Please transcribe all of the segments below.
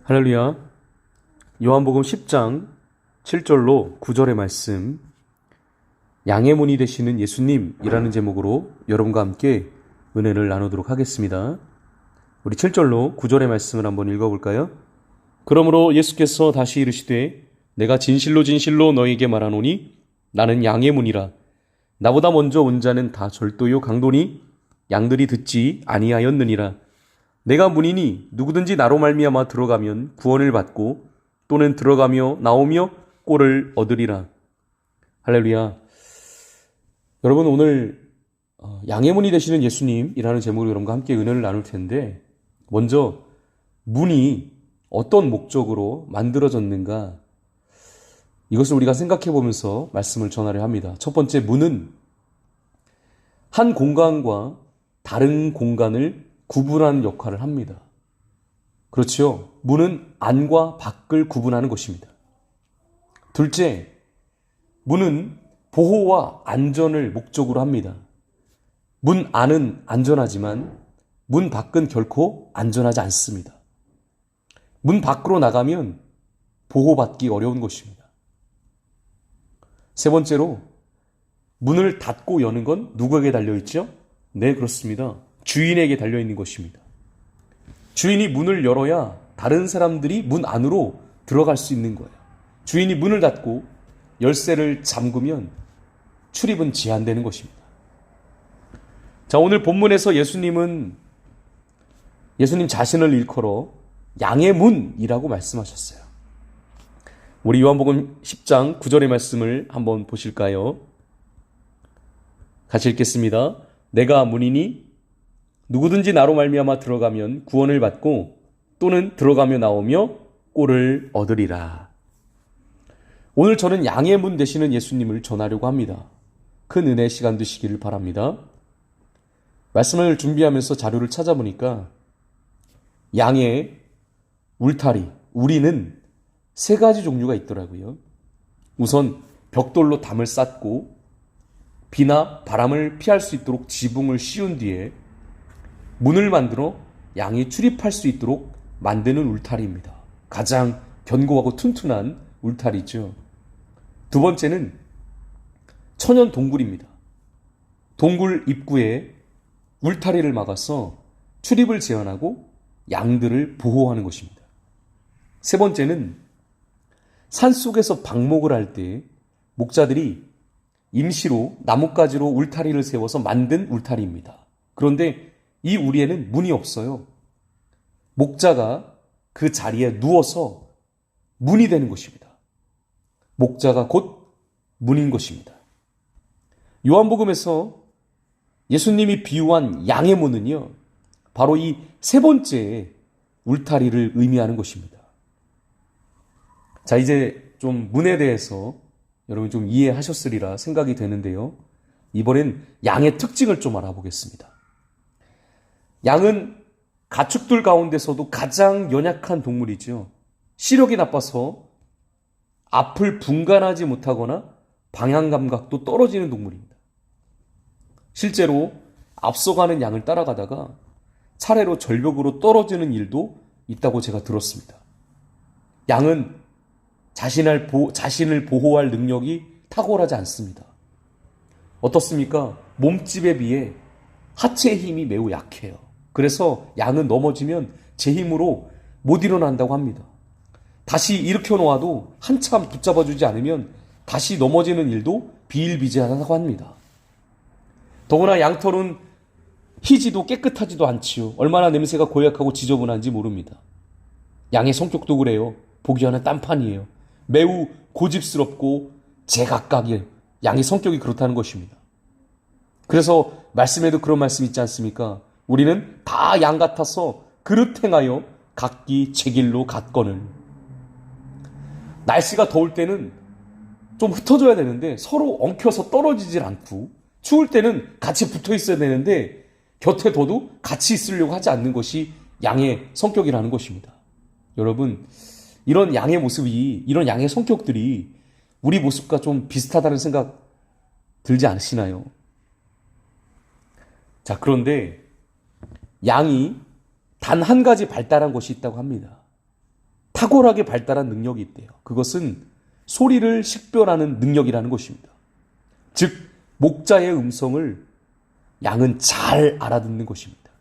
할렐루야. 요한복음 10장 7절로 9절의 말씀, 양의 문이 되시는 예수님이라는 제목으로 여러분과 함께 은혜를 나누도록 하겠습니다. 우리 7절로 9절의 말씀을 한번 읽어볼까요? 그러므로 예수께서 다시 이르시되 내가 진실로 진실로 너희에게 말하노니 나는 양의 문이라. 나보다 먼저 온 자는 다 절도요 강도니 양들이 듣지 아니하였느니라. 내가 문이니 누구든지 나로 말미암아 들어가면 구원을 받고 또는 들어가며 나오며 꼴을 얻으리라. 할렐루야. 여러분, 오늘 양의 문이 되시는 예수님이라는 제목으로 여러분과 함께 은혜를 나눌 텐데, 먼저 문이 어떤 목적으로 만들어졌는가, 이것을 우리가 생각해 보면서 말씀을 전하려 합니다. 첫 번째, 문은 한 공간과 다른 공간을 구분하는 역할을 합니다. 그렇죠. 문은 안과 밖을 구분하는 것입니다. 둘째, 문은 보호와 안전을 목적으로 합니다. 문 안은 안전하지만 문 밖은 결코 안전하지 않습니다. 문 밖으로 나가면 보호받기 어려운 것입니다. 세 번째로, 문을 닫고 여는 건 누구에게 달려있죠? 네, 그렇습니다. 주인에게 달려있는 것입니다. 주인이 문을 열어야 다른 사람들이 문 안으로 들어갈 수 있는 거예요. 주인이 문을 닫고 열쇠를 잠그면 출입은 제한되는 것입니다. 자, 오늘 본문에서 예수님 자신을 일컬어 양의 문이라고 말씀하셨어요. 우리 요한복음 10장 9절의 말씀을 한번 보실까요? 같이 읽겠습니다. 내가 문이니 누구든지 나로 말미암아 들어가면 구원을 받고 또는 들어가며 나오며 꼴을 얻으리라. 오늘 저는 양의 문 되시는 예수님을 전하려고 합니다. 큰 은혜 시간 되시기를 바랍니다. 말씀을 준비하면서 자료를 찾아보니까 양의 울타리, 우리는 세 가지 종류가 있더라고요. 우선 벽돌로 담을 쌓고 비나 바람을 피할 수 있도록 지붕을 씌운 뒤에 문을 만들어 양이 출입할 수 있도록 만드는 울타리입니다. 가장 견고하고 튼튼한 울타리죠. 두 번째는 천연 동굴입니다. 동굴 입구에 울타리를 막아서 출입을 제한하고 양들을 보호하는 것입니다. 세 번째는 산속에서 방목을 할 때 목자들이 임시로 나뭇가지로 울타리를 세워서 만든 울타리입니다. 그런데 이 우리에는 문이 없어요. 목자가 그 자리에 누워서 문이 되는 것입니다. 목자가 곧 문인 것입니다. 요한복음에서 예수님이 비유한 양의 문은요, 바로 이 세 번째 울타리를 의미하는 것입니다. 자, 이제 좀 문에 대해서 여러분 좀 이해하셨으리라 생각이 되는데요. 이번엔 양의 특징을 좀 알아보겠습니다. 양은 가축들 가운데서도 가장 연약한 동물이죠. 시력이 나빠서 앞을 분간하지 못하거나 방향 감각도 떨어지는 동물입니다. 실제로 앞서가는 양을 따라가다가 차례로 절벽으로 떨어지는 일도 있다고 제가 들었습니다. 양은 자신을 보호할 능력이 탁월하지 않습니다. 어떻습니까? 몸집에 비해 하체의 힘이 매우 약해요. 그래서 양은 넘어지면 제 힘으로 못 일어난다고 합니다. 다시 일으켜 놓아도 한참 붙잡아주지 않으면 다시 넘어지는 일도 비일비재하다고 합니다. 더구나 양털은 희지도 깨끗하지도 않지요. 얼마나 냄새가 고약하고 지저분한지 모릅니다. 양의 성격도 그래요. 보기와는 딴판이에요. 매우 고집스럽고 제각각이에요. 양의 성격이 그렇다는 것입니다. 그래서 말씀에도 그런 말씀 있지 않습니까? 우리는 다 양 같아서 그릇 행하여 각기 제 길로 갔거늘. 날씨가 더울 때는 좀 흩어져야 되는데 서로 엉켜서 떨어지질 않고, 추울 때는 같이 붙어 있어야 되는데 곁에 둬도 같이 있으려고 하지 않는 것이 양의 성격이라는 것입니다. 여러분, 이런 양의 모습이, 이런 양의 성격들이 우리 모습과 좀 비슷하다는 생각 들지 않으시나요? 자, 그런데 양이 단 한 가지 발달한 것이 있다고 합니다. 탁월하게 발달한 능력이 있대요. 그것은 소리를 식별하는 능력이라는 것입니다. 즉 목자의 음성을 양은 잘 알아듣는 것입니다.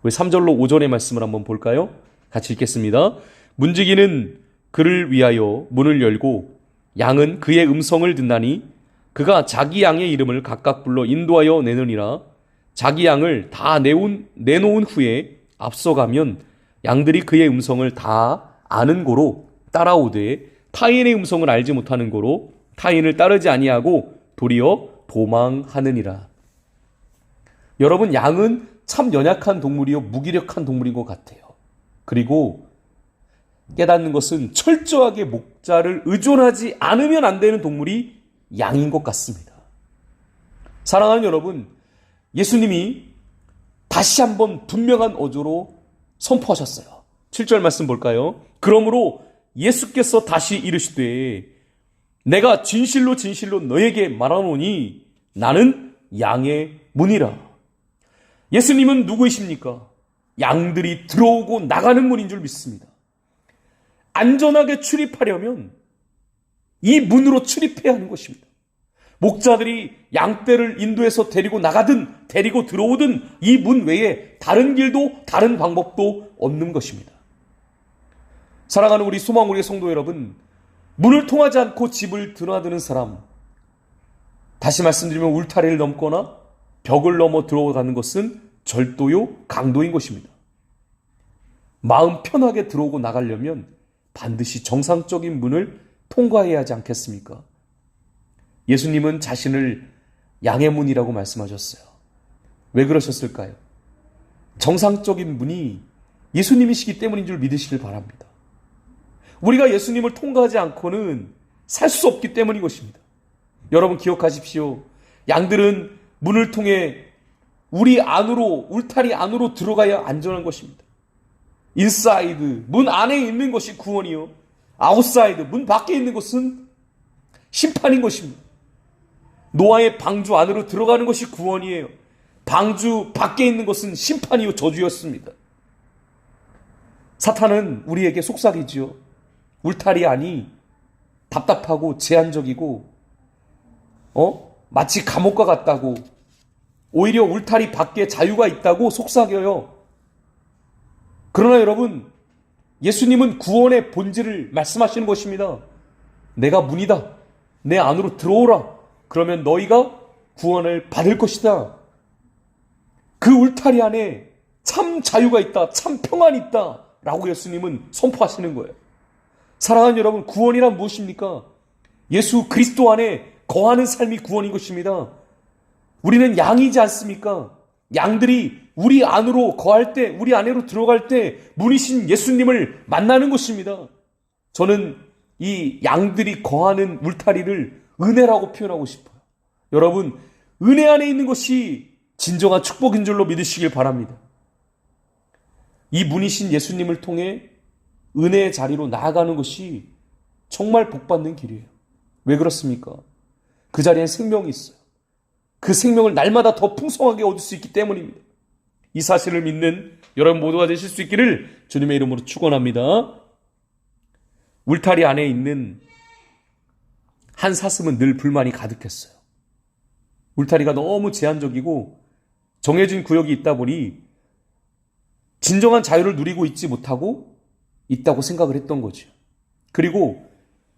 우리 3절로 5절의 말씀을 한번 볼까요? 같이 읽겠습니다. 문지기는 그를 위하여 문을 열고 양은 그의 음성을 듣나니 그가 자기 양의 이름을 각각 불러 인도하여 내느니라. 자기 양을 다 내놓은 후에 앞서가면 양들이 그의 음성을 다 아는 고로 따라오되 타인의 음성을 알지 못하는 고로 타인을 따르지 아니하고 도리어 도망하느니라. 여러분, 양은 참 연약한 동물이요 무기력한 동물인 것 같아요. 그리고 깨닫는 것은 철저하게 목자를 의존하지 않으면 안 되는 동물이 양인 것 같습니다. 사랑하는 여러분, 예수님이 다시 한번 분명한 어조로 선포하셨어요. 7절 말씀 볼까요? 그러므로 예수께서 다시 이르시되 내가 진실로 진실로 너에게 말하노니 나는 양의 문이라. 예수님은 누구이십니까? 양들이 들어오고 나가는 문인 줄 믿습니다. 안전하게 출입하려면 이 문으로 출입해야 하는 것입니다. 목자들이 양떼를 인도해서 데리고 나가든 데리고 들어오든 이 문 외에 다른 길도 다른 방법도 없는 것입니다. 사랑하는 우리 소망우리의 성도 여러분, 문을 통하지 않고 집을 드나드는 사람, 다시 말씀드리면 울타리를 넘거나 벽을 넘어 들어가는 것은 절도요 강도인 것입니다. 마음 편하게 들어오고 나가려면 반드시 정상적인 문을 통과해야 하지 않겠습니까? 예수님은 자신을 양의 문이라고 말씀하셨어요. 왜 그러셨을까요? 정상적인 문이 예수님이시기 때문인 줄 믿으시길 바랍니다. 우리가 예수님을 통과하지 않고는 살 수 없기 때문인 것입니다. 여러분 기억하십시오. 양들은 문을 통해 우리 안으로, 울타리 안으로 들어가야 안전한 것입니다. 인사이드, 문 안에 있는 것이 구원이요, 아웃사이드, 문 밖에 있는 것은 심판인 것입니다. 노아의 방주 안으로 들어가는 것이 구원이에요. 방주 밖에 있는 것은 심판이요 저주였습니다. 사탄은 우리에게 속삭이지요. 울타리 안이 답답하고 제한적이고 마치 감옥과 같다고, 오히려 울타리 밖에 자유가 있다고 속삭여요. 그러나 여러분, 예수님은 구원의 본질을 말씀하시는 것입니다. 내가 문이다. 내 안으로 들어오라. 그러면 너희가 구원을 받을 것이다. 그 울타리 안에 참 자유가 있다. 참 평안이 있다. 라고 예수님은 선포하시는 거예요. 사랑하는 여러분, 구원이란 무엇입니까? 예수 그리스도 안에 거하는 삶이 구원인 것입니다. 우리는 양이지 않습니까? 양들이 우리 안으로 거할 때, 우리 안으로 들어갈 때 문이신 예수님을 만나는 것입니다. 저는 이 양들이 거하는 울타리를 은혜라고 표현하고 싶어요. 여러분, 은혜 안에 있는 것이 진정한 축복인 줄로 믿으시길 바랍니다. 이 문이신 예수님을 통해 은혜의 자리로 나아가는 것이 정말 복받는 길이에요. 왜 그렇습니까? 그 자리엔 생명이 있어요. 그 생명을 날마다 더 풍성하게 얻을 수 있기 때문입니다. 이 사실을 믿는 여러분 모두가 되실 수 있기를 주님의 이름으로 축원합니다. 울타리 안에 있는 한 사슴은 늘 불만이 가득했어요. 울타리가 너무 제한적이고 정해진 구역이 있다 보니 진정한 자유를 누리고 있지 못하고 있다고 생각을 했던 거죠. 그리고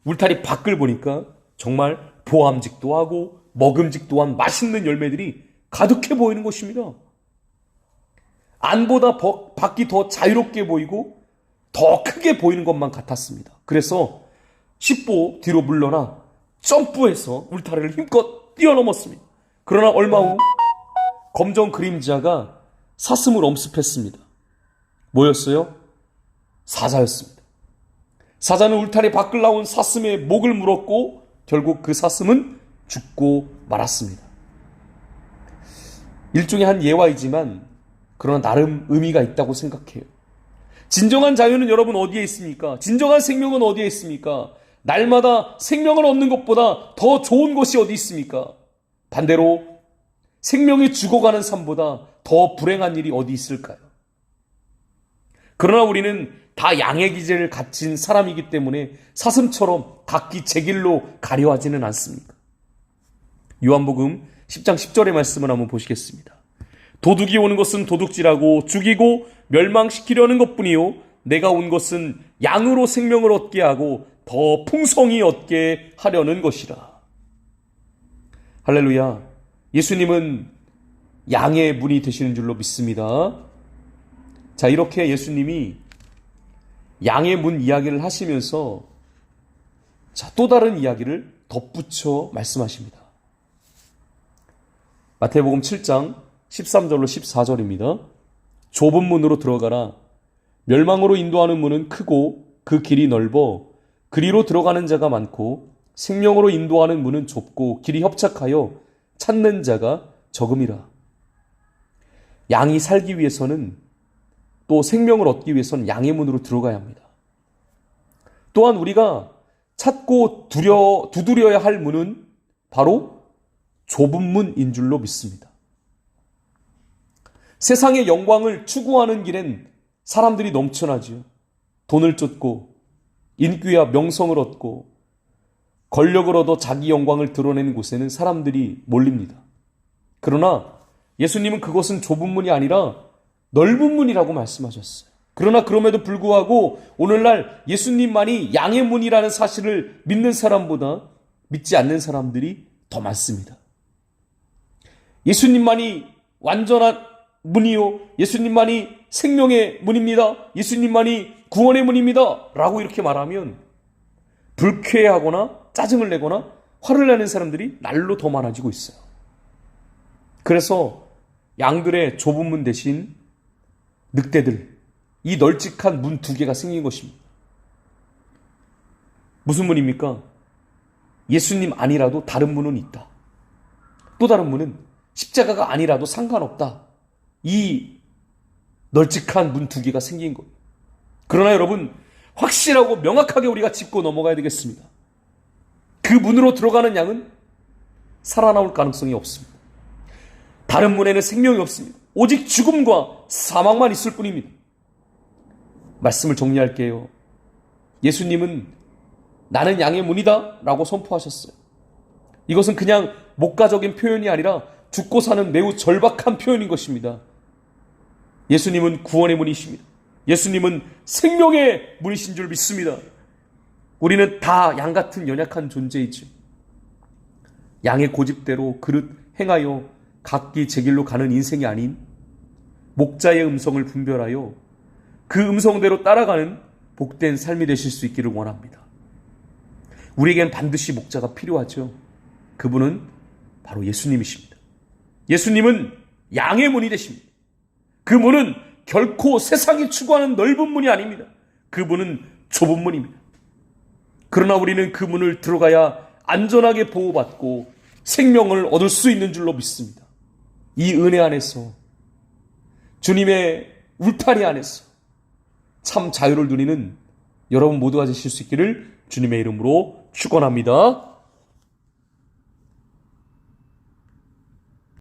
울타리 밖을 보니까 정말 보암직도 하고 먹음직도 한 맛있는 열매들이 가득해 보이는 것입니다. 안보다 밖이 더 자유롭게 보이고 더 크게 보이는 것만 같았습니다. 그래서 10보 뒤로 물러나 점프해서 울타리를 힘껏 뛰어넘었습니다. 그러나 얼마 후 검정 그림자가 사슴을 엄습했습니다. 뭐였어요? 사자였습니다. 사자는 울타리 밖을 나온 사슴의 목을 물었고 결국 그 사슴은 죽고 말았습니다. 일종의 한 예화이지만 그러나 나름 의미가 있다고 생각해요. 진정한 자유는 여러분 어디에 있습니까? 진정한 생명은 어디에 있습니까? 날마다 생명을 얻는 것보다 더 좋은 것이 어디 있습니까? 반대로 생명이 죽어가는 삶보다 더 불행한 일이 어디 있을까요? 그러나 우리는 다 양의 기질을 갖춘 사람이기 때문에 사슴처럼 각기 제 길로 가려 하지는 않습니다. 요한복음 10장 10절의 말씀을 한번 보시겠습니다. 도둑이 오는 것은 도둑질하고 죽이고 멸망시키려는 것뿐이요 내가 온 것은 양으로 생명을 얻게 하고 더 풍성히 얻게 하려는 것이라. 할렐루야. 예수님은 양의 문이 되시는 줄로 믿습니다. 자, 이렇게 예수님이 양의 문 이야기를 하시면서 또 다른 이야기를 덧붙여 말씀하십니다. 마태복음 7장 13절로 14절입니다. 좁은 문으로 들어가라. 멸망으로 인도하는 문은 크고 그 길이 넓어 그리로 들어가는 자가 많고 생명으로 인도하는 문은 좁고 길이 협착하여 찾는 자가 적음이라. 양이 살기 위해서는 또 생명을 얻기 위해서는 양의 문으로 들어가야 합니다. 또한 우리가 찾고 두드려야 할 문은 바로 좁은 문인 줄로 믿습니다. 세상의 영광을 추구하는 길엔 사람들이 넘쳐나지요. 돈을 쫓고 인기와 명성을 얻고 권력을 얻어 자기 영광을 드러내는 곳에는 사람들이 몰립니다. 그러나 예수님은 그것은 좁은 문이 아니라 넓은 문이라고 말씀하셨어요. 그러나 그럼에도 불구하고 오늘날 예수님만이 양의 문이라는 사실을 믿는 사람보다 믿지 않는 사람들이 더 많습니다. 예수님만이 완전한 문이요, 예수님만이 생명의 문입니다, 예수님만이 구원의 문입니다 라고 이렇게 말하면 불쾌해하거나 짜증을 내거나 화를 내는 사람들이 날로 더 많아지고 있어요. 그래서 양들의 좁은 문 대신 늑대들, 이 널찍한 문 2개가 생긴 것입니다. 무슨 문입니까? 예수님 아니라도 다른 문은 있다. 또 다른 문은 십자가가 아니라도 상관없다. 이 널찍한 문 2개가 생긴 거예요. 그러나 여러분, 확실하고 명확하게 우리가 짚고 넘어가야 되겠습니다. 그 문으로 들어가는 양은 살아나올 가능성이 없습니다. 다른 문에는 생명이 없습니다. 오직 죽음과 사망만 있을 뿐입니다. 말씀을 정리할게요. 예수님은 나는 양의 문이다 라고 선포하셨어요. 이것은 그냥 목가적인 표현이 아니라 죽고 사는 매우 절박한 표현인 것입니다. 예수님은 구원의 문이십니다. 예수님은 생명의 문이신 줄 믿습니다. 우리는 다 양 같은 연약한 존재이죠. 양의 고집대로 그릇 행하여 각기 제 길로 가는 인생이 아닌 목자의 음성을 분별하여 그 음성대로 따라가는 복된 삶이 되실 수 있기를 원합니다. 우리에겐 반드시 목자가 필요하죠. 그분은 바로 예수님이십니다. 예수님은 양의 문이 되십니다. 그 문은 결코 세상이 추구하는 넓은 문이 아닙니다. 그 문은 좁은 문입니다. 그러나 우리는 그 문을 들어가야 안전하게 보호받고 생명을 얻을 수 있는 줄로 믿습니다. 이 은혜 안에서, 주님의 울타리 안에서 참 자유를 누리는 여러분 모두가 되실 수 있기를 주님의 이름으로 축원합니다.